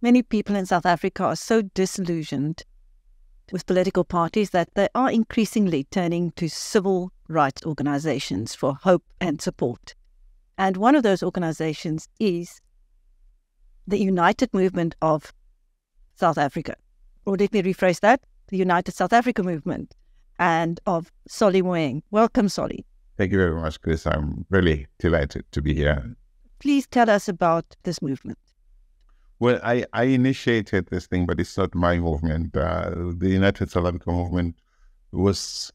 many people in South Africa are so disillusioned with political parties that they are increasingly turning to civil rights organizations for hope and support. And one of those organizations is the United Movement of South Africa. Or let me rephrase that, the United South Africa Movement, and of Solly Moeng. Welcome, Solly. Thank you very much, Chris. I'm really delighted to be here. Please tell us about this movement. Well, I initiated this thing, but it's not my movement. The United South Africa Movement was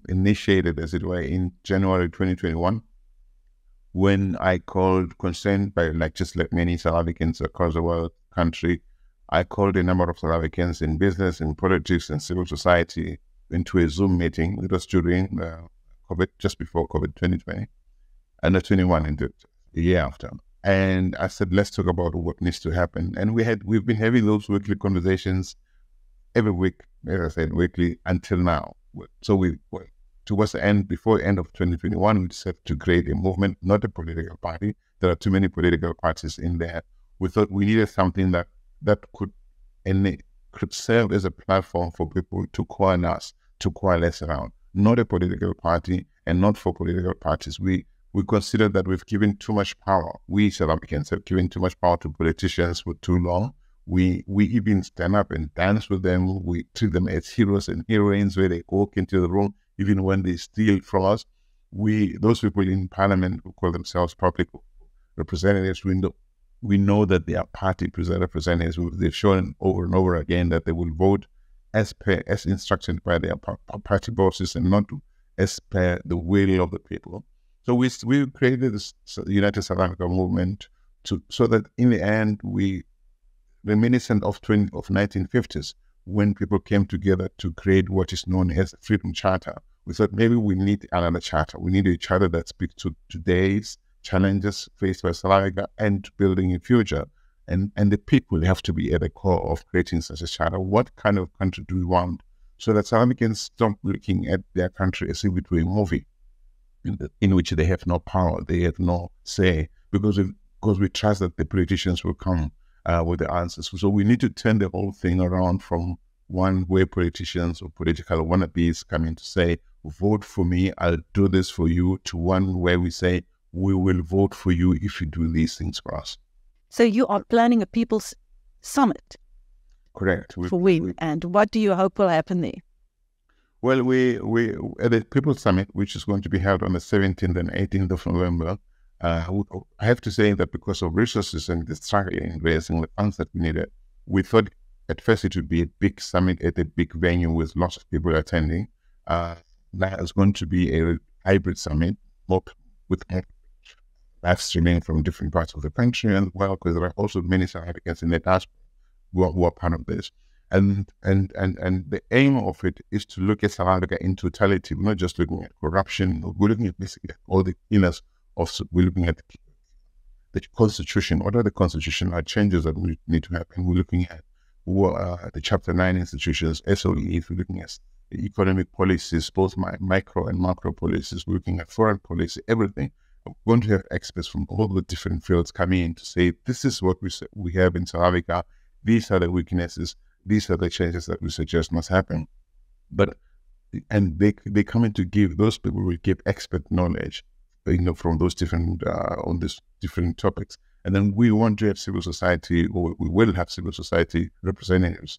initiated, as it were, in January 2021, when I called, concerned by just like many South Africans across the world, country, I called a number of South Africans in business, in politics, and civil society into a Zoom meeting. It was during COVID, just before COVID 2020, and 21 into a year after. And I said, let's talk about what needs to happen. And we've been having those weekly conversations every week, as I said, weekly until now. So towards the end, before the end of 2021, we decided to create a movement, not a political party. There are too many political parties in there. We thought we needed something that could serve as a platform for people to coalesce around. Not a political party and not for political parties. We consider that we've given too much power. We South Africans have given too much power to politicians for too long. We even stand up and dance with them. We treat them as heroes and heroines where they walk into the room, even when they steal from us. Those people in parliament who call themselves public representatives, we know that they are party representatives. They've shown over and over again that they will vote as instructed by their party bosses and not as per the will of the people. So we created this United South Africa Movement so that in the end, reminiscent of 1950s, when people came together to create what is known as the Freedom Charter. We thought maybe we need another charter. We need a charter that speaks to today's challenges faced by South Africa and building a future. And the people have to be at the core of creating such a charter. What kind of country do we want? So that South Africans stop looking at their country as if it were a movie in which they have no power, they have no say, because we trust that the politicians will come with the answers. So we need to turn the whole thing around from one where politicians or political wannabes come in to say, vote for me, I'll do this for you, to one where we say, we will vote for you if you do these things for us. So you are planning a People's Summit? Correct. For when? And what do you hope will happen there? Well, we at the People's Summit, which is going to be held on the 17th and 18th of November, I have to say that because of resources and the struggle in raising the funds that we needed, we thought at first it would be a big summit at a big venue with lots of people attending. Now it's going to be a hybrid summit with live streaming from different parts of the country, and well, because there are also many South Africans in the diaspora who are part of this. And the aim of it is to look at South Africa in totality. We're not just looking at corruption. We're looking at basically all the pillars of. We're looking at the constitution. What are the constitutional changes that we need to happen? We're looking at the Chapter 9 institutions, SOEs. We're looking at the economic policies, both micro and macro policies. We're looking at foreign policy, everything. We're going to have experts from all the different fields coming in to say, this is what we have in South Africa. These are the weaknesses. These are the changes that we suggest must happen. And they come in to give, those people will give expert knowledge, from those different, on these different topics. And then we want to have civil society, or we will have civil society representatives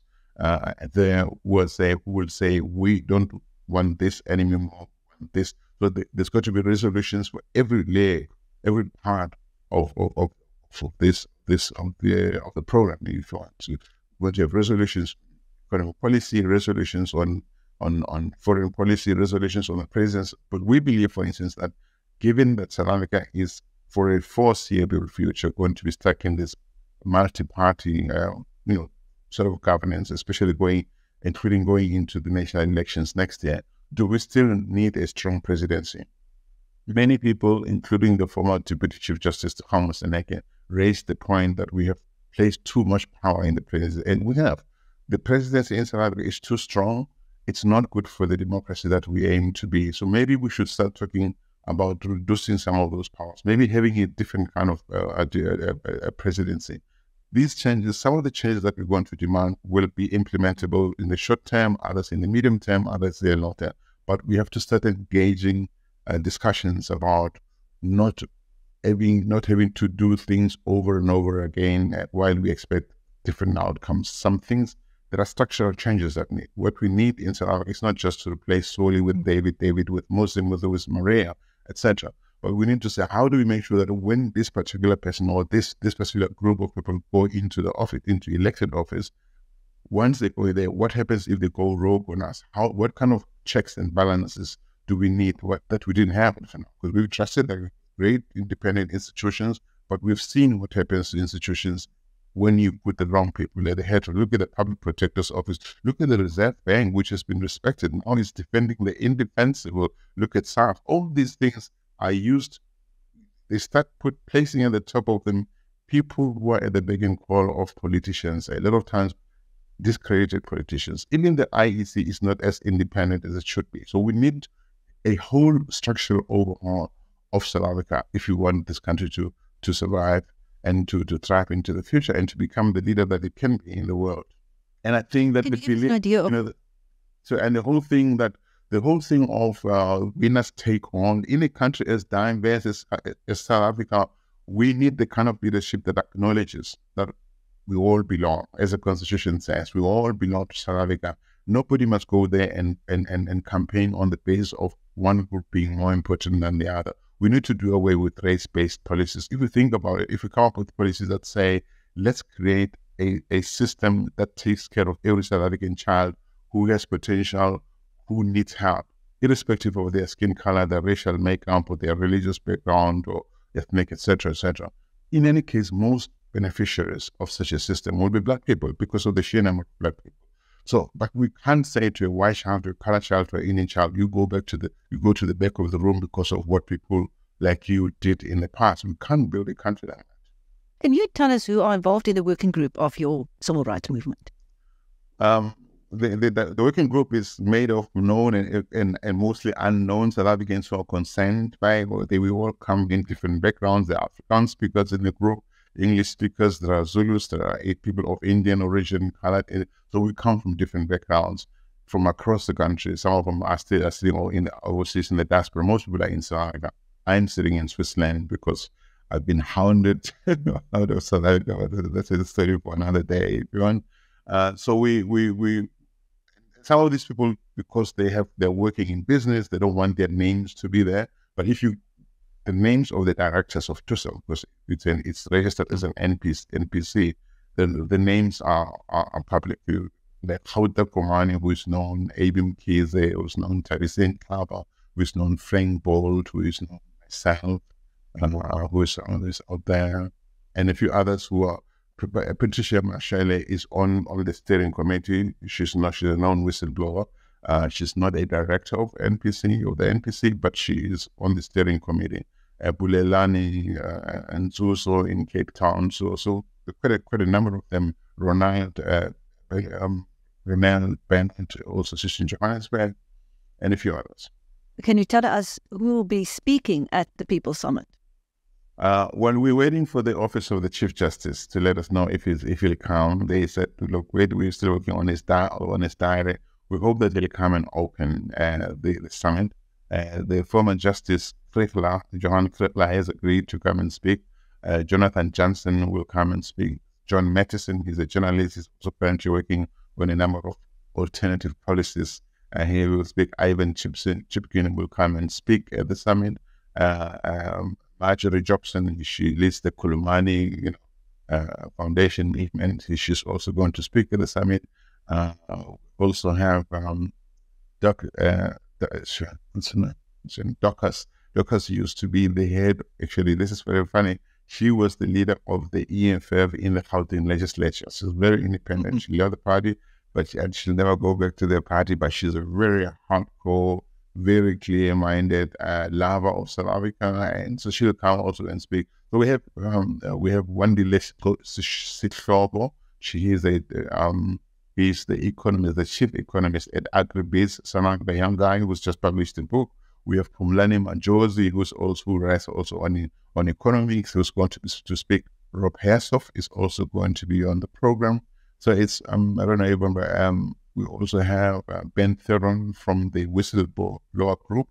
there who will say, we don't want this anymore, want this. So there's got to be resolutions for every layer, every part of the program, if you want to. But you have resolutions, economic policy, resolutions on foreign policy, resolutions on the presence. But we believe, for instance, that given that South Africa is for a foreseeable future going to be stuck in this multi-party, sort of governance, especially going into the national elections next year, do we still need a strong presidency? Many people, including the former Deputy Chief Justice Thomas Seneke, raised the point that we have placed too much power in the presidency, and we have. The presidency in South Africa is too strong. It's not good for the democracy that we aim to be. So maybe we should start talking about reducing some of those powers, maybe having a different kind of a presidency. these changes, some of the changes that we're going to demand will be implementable in the short term, others in the medium term, others in the long term. But we have to start engaging discussions about not having to do things over and over again while we expect different outcomes. Some things, there are structural changes that need. What we need in South Africa is not just to replace solely with David with Muslim, with Maria, etc. But we need to say, how do we make sure that when this particular person or this particular group of people go into the office, into elected office, once they go there, what happens if they go rogue on us? What kind of checks and balances do we need that we didn't have until now? Because we've trusted the great independent institutions, but we've seen what happens to institutions when you put the wrong people at the head. Look at the Public Protector's Office. Look at the Reserve Bank, which has been respected. Now it's defending the indefensible. Look at SARF. All these things are used. They start placing at the top of them people who are at the beck and call of politicians. A lot of times, discredited politicians. Even the IEC is not as independent as it should be. So we need a whole structural overhaul of South Africa if you want this country to survive and to thrive into the future and to become the leader that it can be in the world. And I think that the whole thing of winners take all in a country as diverse as South Africa, we need the kind of leadership that acknowledges that we all belong. As the Constitution says, we all belong to South Africa. Nobody must go there and campaign on the basis of one group being more important than the other. We need to do away with race-based policies. If you think about it, if we come up with policies that say, let's create a system that takes care of every South African child who has potential, who needs help, irrespective of their skin color, their racial makeup, or their religious background, or ethnic, etc., etc. In any case, most beneficiaries of such a system will be Black people because of the sheer number of Black people. So, but we can't say to a white child, to a colored child, to an Indian child, you go to the back of the room because of what people like you did in the past. We can't build a country like that. Can you tell us who are involved in the working group of your civil rights movement? The working group is made of known and mostly unknown South Africans who are concerned by it. They will all come in different backgrounds. There are Afrikaans speakers in the group, English speakers, there are Zulus, there are 8 people of Indian origin, colored. So we come from different backgrounds from across the country. Some of them are still overseas in the diaspora. Most people are in South Africa. I'm sitting in Switzerland because I've been hounded out of South Africa. That's a story for another day, if you want. So we some of these people, because they're working in business, they don't want their names to be there. But the names of the directors of TUSAM, because it's registered as an NPC, the names are public. Like Hauta Komani, who is known, Abim Kize, who is known, Tarisin Klaba, who is known, Frank Bolt, who is known, myself, who is out there, and a few others who are. Patricia Mashele is on the steering committee. She's a known whistleblower. She's not a director of NPC or the NPC, but she is on the steering committee. Bulelani and Zuso in Cape Town. So quite a number of them. Ronald Bennett, also sits in Johannesburg, and a few others. Can you tell us who will be speaking at the People's Summit? When we're waiting for the office of the Chief Justice to let us know if he'll come, they said, look, we're still working on his diary. We hope that he'll come and open the summit. The former Justice Johan Frickler has agreed to come and speak. Jonathan Johnson will come and speak. John Mattison, he's a journalist. He's also currently working on a number of alternative policies. He will speak. Ivan Chipkin will come and speak at the summit. Marjorie Jobson, she leads the Kulumani Foundation movement. She's also going to speak at the summit. Also have Docas. Docas used to be the head. Actually, this is very funny. She was the leader of the EFF in the Gauteng legislature. She's very independent. She left the party, but she'll never go back to the party. But she's a very hardcore, very clear-minded lover of South Africa, and so she'll come also and speak. So we have Wandile Sitlobo. She is he's the economist, the chief economist at Agribiz, Samak, the young guy who's just published a book. We have Pumlani Majosi, who writes also on economics, who's going to speak. Rob Hersov is also going to be on the program. So it's, I don't know if you remember, we also have Ben Theron from the Whistleblower Group.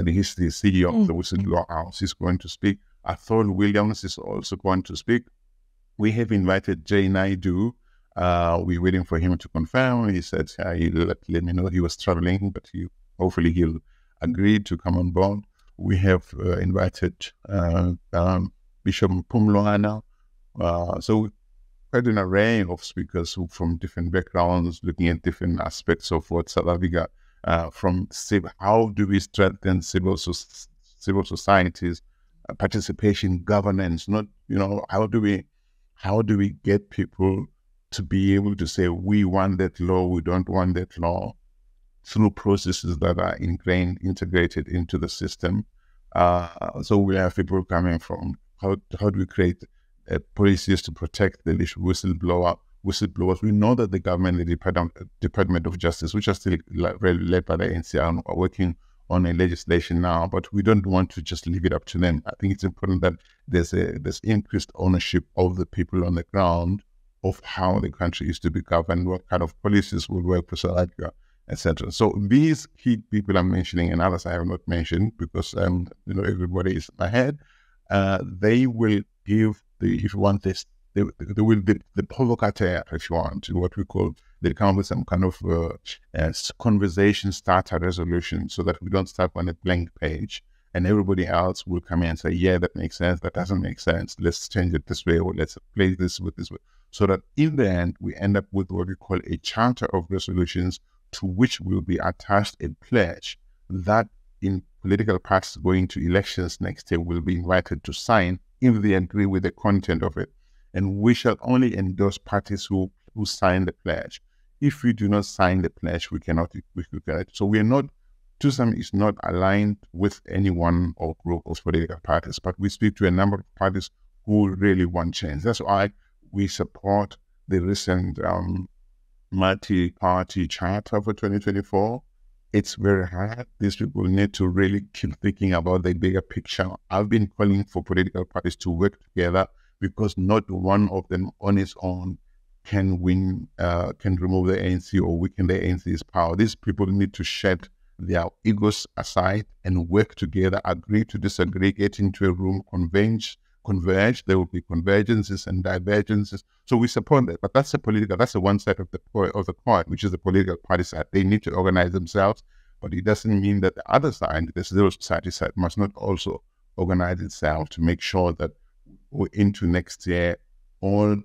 He's the CEO of the Whistleblower House. He's going to speak. Athol Williams is also going to speak. We have invited Jay Naidu. We're waiting for him to confirm. He said he'll let me know he was traveling, but hopefully he'll agree to come on board. We have invited Bishop Pumloana. So quite an array of speakers who from different backgrounds, looking at different aspects of what South Africa, from how do we strengthen civil societies, participation, governance, not, how do we get people to be able to say, we want that law, we don't want that law, through processes that are ingrained, integrated into the system. So we have people coming from how do we create policies to protect the whistleblowers. We know that the government, the Department of Justice, which are still led by the ANC, are working on a legislation now, but we don't want to just leave it up to them. I think it's important that there's increased ownership of the people on the ground of how the country is to be governed, what kind of policies will work for South Africa, etc. So these key people I'm mentioning, and others I have not mentioned because everybody is ahead. They will give if you want this, they will be the provocateur, if you want, what we call, they come up with some kind of conversation starter resolution, so that we don't start on a blank page and everybody else will come in and say, yeah, that makes sense, that doesn't make sense, let's change it this way, or let's play this with this way. So that in the end, we end up with what we call a charter of resolutions, to which will be attached a pledge that in political parties going to elections next year will be invited to sign if they agree with the content of it. And we shall only endorse parties who sign the pledge. If we do not sign the pledge, we cannot. So we are not, TUSAM is not aligned with any one or group of political parties, but we speak to a number of parties who really want change. That's why we support the recent multi-party charter for 2024. It's very hard. These people need to really keep thinking about the bigger picture. I've been calling for political parties to work together, because not one of them on its own can win, can remove the ANC or weaken the ANC's power. These people need to shed their egos aside and work together, agree to disagree, get into a room, converge. There will be convergences and divergences. So we support that. But that's the one side of the coin, which is the political party side. They need to organize themselves, but it doesn't mean that the other side, the civil society side, must not also organize itself to make sure that we're into next year all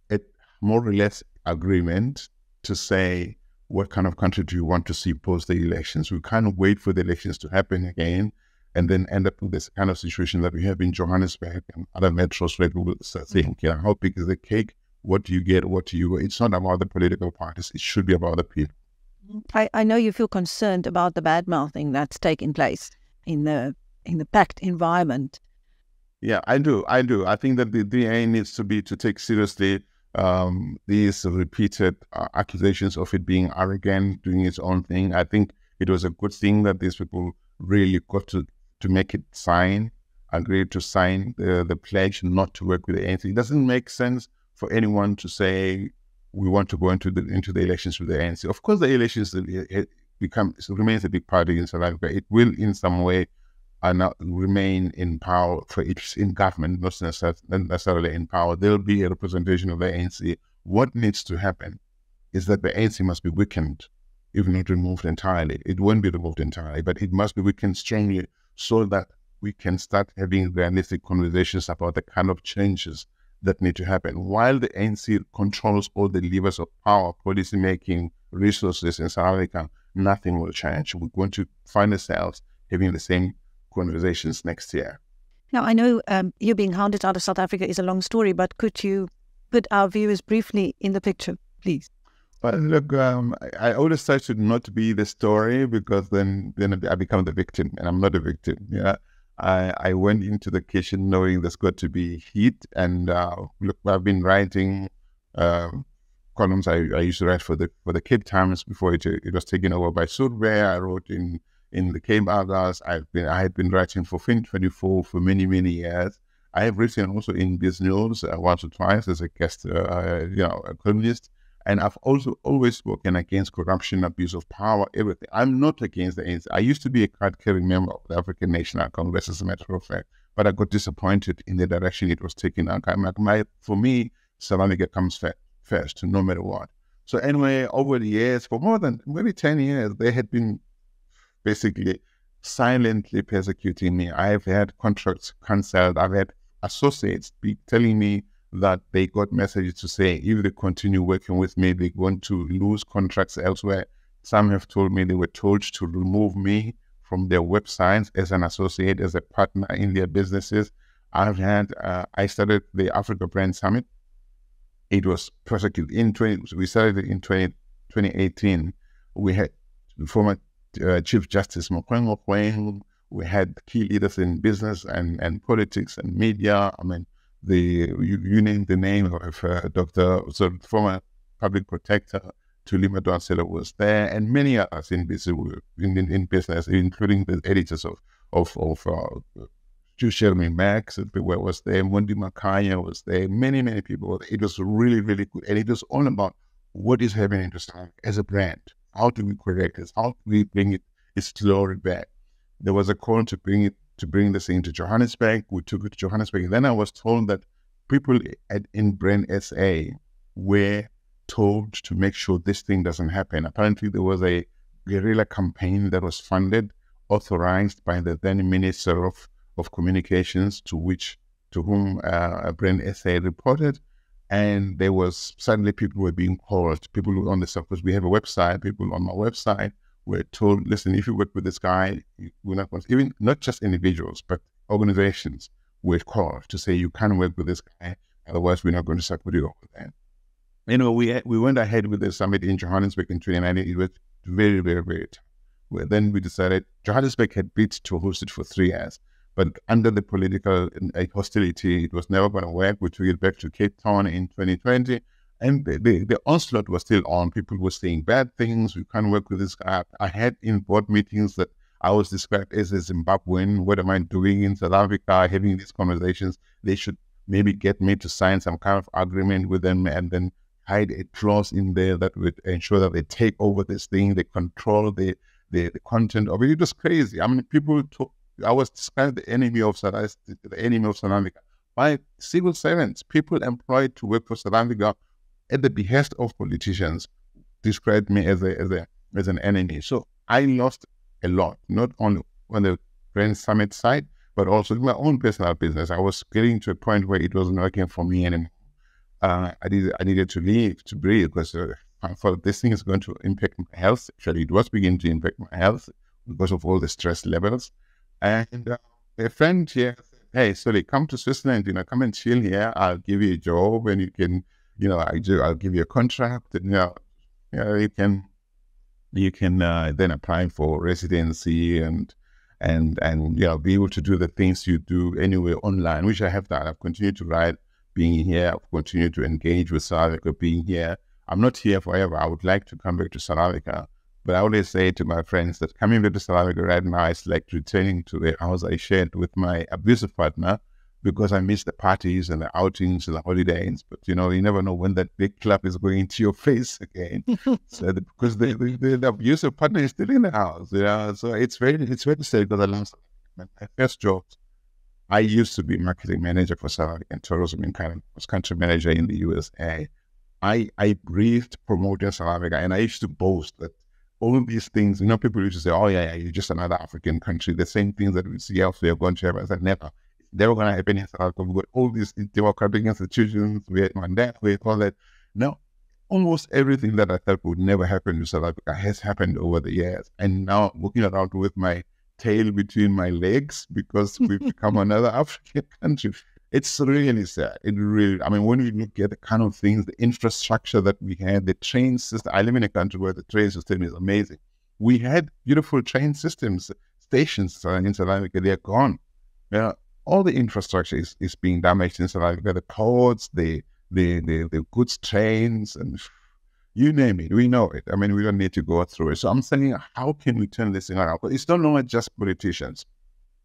at more or less agreement to say, what kind of country do you want to see post the elections? We can't wait for the elections to happen again and then end up with this kind of situation that we have in Johannesburg and other metros where people start saying, how big is the cake? What do you get? What do you go? It's not about the political parties. It should be about the people. I know you feel concerned about the badmouthing that's taking place in the pact environment. Yeah, I do. I think that the DA needs to take seriously these repeated accusations of it being arrogant, doing its own thing. I think it was a good thing that these people really got to make it agreed to sign the pledge not to work with the ANC. It doesn't make sense for anyone to say we want to go into the elections with the ANC. Of course, the elections remains a big party in South Africa. It will in some way remain in power, for it's in government, not necessarily in power. There'll be a representation of the ANC. What needs to happen is that the ANC must be weakened, if not removed entirely. It won't be removed entirely, but it must be weakened strongly so that we can start having realistic conversations about the kind of changes that need to happen. While the ANC controls all the levers of power, policy making, resources in South Africa, nothing will change. We're going to find ourselves having the same conversations next year. Now, I know you being hounded out of South Africa is a long story, but could you put our viewers briefly in the picture, please? Well, look, I always try to not be the story, because then I become the victim, and I'm not a victim. Yeah, I went into the kitchen knowing there's got to be heat, and look, I've been writing columns. I used to write for the Cape Times before it was taken over by Survey. I wrote in the Cape Argus. I had been writing for Fin 24 for many years. I have written also in BizNews once or twice as a guest, a columnist. And I've also always spoken against corruption, abuse of power, everything. I'm not against the ANC. I used to be a card-carrying member of the African National Congress, as a matter of fact, but I got disappointed in the direction it was taking. For me, South Africa comes first, no matter what. So anyway, over the years, for more than maybe 10 years, they had been basically silently persecuting me. I've had contracts cancelled. I've had associates telling me that they got messages to say if they continue working with me, they're going to lose contracts elsewhere. Some have told me they were told to remove me from their websites as an associate, as a partner in their businesses. I started the Africa Brand Summit. It was persecuted we started it in 2018. We had former Chief Justice Moeng. We had key leaders in business and politics and media. I mean, you name the name of former public protector Julius Malema was there, and many others in business, including the editors of Julius Max was there, Mundi Makaya was there, many people. It was really, really good, and it was all about what is happening to South Africa as a brand. How do we correct this? How do we bring its glory back? There was a call to bring this into Johannesburg. We took it to Johannesburg. And then I was told that people in Brand SA were told to make sure this thing doesn't happen. Apparently, there was a guerrilla campaign that was funded, authorized by the then Minister of Communications, to whom Brand SA reported. And there was suddenly people were being called. People on the surface. We have a website. People on my website were told, listen, if you work with this guy, we're not going to, even not just individuals, but organizations were called to say you can't work with this guy, otherwise we're not going to support you over there. You know, we went ahead with the summit in Johannesburg in 2019. It was very, very, very tough. Then we decided Johannesburg had bid to host it for 3 years, but under the political hostility, it was never going to work. We took it back to Cape Town in 2020. And the onslaught was still on. People were saying bad things. We can't work with this guy. I had in board meetings that I was described as a Zimbabwean. What am I doing in South Africa? Having these conversations. They should maybe get me to sign some kind of agreement with them and then hide a clause in there that would ensure that they take over this thing. They control the content of it. It was crazy. I mean, I was described the enemy of South Africa by civil servants, people employed to work for South Africa at the behest of politicians, described me as an enemy. So I lost a lot, not only on the Brand Summit side, but also in my own personal business. I was getting to a point where it wasn't working for me anymore. I needed to leave, to breathe, because I thought this thing is going to impact my health. Actually, it was beginning to impact my health because of all the stress levels. And a friend here said, hey, Sully, come to Switzerland, come and chill here. I'll give you a job and you can, I'll give you a contract, and you can then apply for residency and be able to do the things you do anyway online, which I have done. I've continued to write, being here. I've continued to engage with South Africa, being here. I'm not here forever. I would like to come back to South Africa, but I always say to my friends that coming back to South Africa right now is like returning to the house I shared with my abusive partner, because I miss the parties and the outings and the holidays. But, you never know when that big club is going into your face again. Because the abusive partner is still in the house, So it's very sad, because I lost my first job. I used to be marketing manager for South African tourism and kind of was country manager in the USA. I breathed promoting South Africa, and I used to boast that all these things, people used to say, oh yeah, you're just another African country. The same things that we see elsewhere going to happen. I said, never. They were going to happen in South Africa. We've got all these democratic institutions, we had Mandela, we had all that. Now, almost everything that I thought would never happen to South Africa has happened over the years. And now I'm walking around with my tail between my legs because we've become another African country. It's really sad. When we look at the kind of things, the infrastructure that we had, the train system. I live in a country where the train system is amazing. We had beautiful train systems, stations in South Africa. They're gone. All the infrastructure is being damaged in South Africa. The ports, the goods trains, and you name it. We know it. We don't need to go through it. So I'm saying, how can we turn this thing around? But it's no longer just politicians.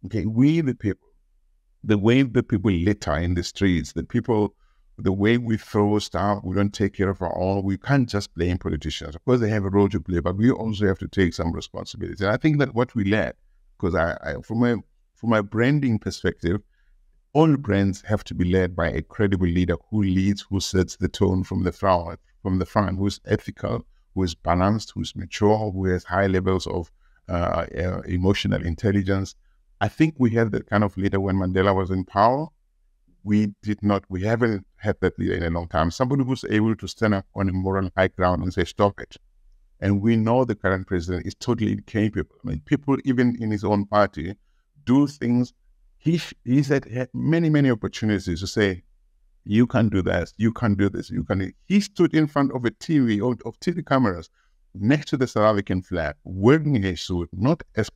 Okay, we the people the way that people litter in the streets, the way we throw stuff, we don't take care of our own. We can't just blame politicians. Of course, they have a role to play, but we also have to take some responsibility. And I think that what we lack, because from my branding perspective, all brands have to be led by a credible leader who leads, who sets the tone from the front, who's ethical, who is balanced, who's mature, who has high levels of emotional intelligence. I think we had that kind of leader when Mandela was in power. We haven't had that leader in a long time. Somebody who's able to stand up on a moral high ground and say, stop it. And we know the current president is totally incapable. I mean, people, even in his own party, do things. He's had many opportunities to say, you can't do that, you can't do this, you can't. He stood in front of a TV, of TV cameras, next to the South African flag, wearing a suit, not as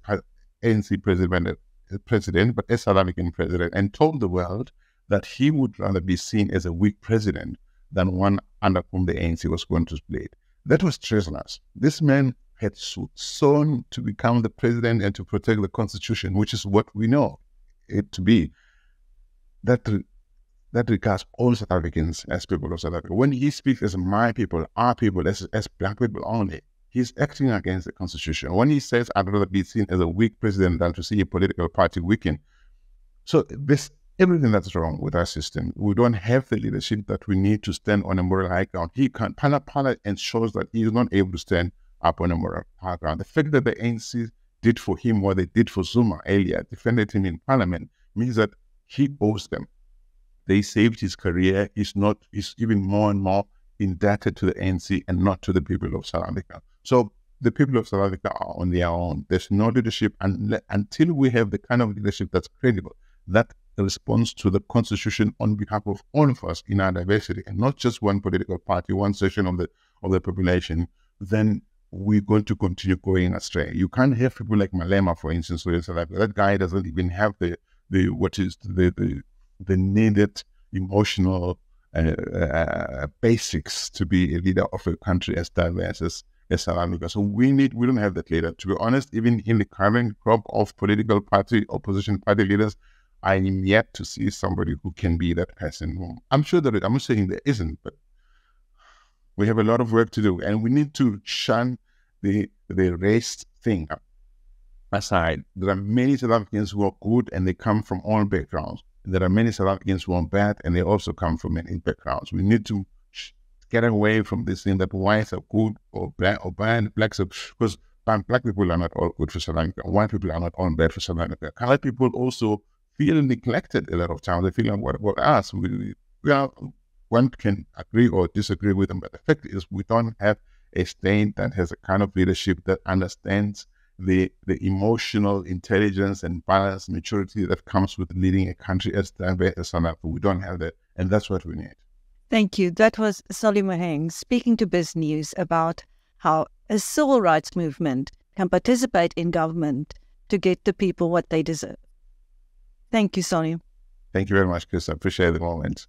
ANC president, but as South African president, and told the world that he would rather be seen as a weak president than one under whom the ANC was going to split. That was treasonous. This man had sworn to become the president and to protect the Constitution, which is what we know it to be. That regards all South Africans as people of South Africa. When he speaks as my people, our people, as black people only, he's acting against the Constitution. When he says, I'd rather be seen as a weak president than to see a political party weaken. So this everything that's wrong with our system. We don't have the leadership that we need to stand on a moral high ground. He can't. Pala ensures that he is not able to stand up on a moral high ground. The fact that the ANC did for him what they did for Zuma earlier, defended him in parliament, means that he owes them. They saved his career. He's even more and more indebted to the ANC and not to the people of South Africa. So the people of South Africa are on their own. There's no leadership until we have the kind of leadership that's credible, that responds to the Constitution on behalf of all of us in our diversity, and not just one political party, one section of the population. Then we're going to continue going astray. You can't have people like Malema, for instance, who in South Africa. That guy doesn't even have the needed emotional basics to be a leader of a country as diverse as South Africa. So we don't have that leader. To be honest, even in the current crop of political party, opposition party leaders, I am yet to see somebody who can be that person. I'm sure that I'm not saying there isn't, but we have a lot of work to do, and we need to shun the race thing aside. There are many South Africans who are good and they come from all backgrounds. There are many South Africans who are bad and they also come from many backgrounds. We need to get away from this thing that whites are good or black or bad, blacks are, because black people are not all good for South Africa. White people are not all bad for South Africa. Colored people also feel neglected a lot of times. They feel like, what about us? One can agree or disagree with them, but the fact is we don't have a state that has a kind of leadership that understands the emotional intelligence and balance, maturity that comes with leading a country as diverse as South Africa. We don't have that, and that's what we need. Thank you. That was Cyril Moeng speaking to BizNews about how a civil rights movement can participate in government to get the people what they deserve. Thank you, Sonny. Thank you very much, Chris. I appreciate the moment.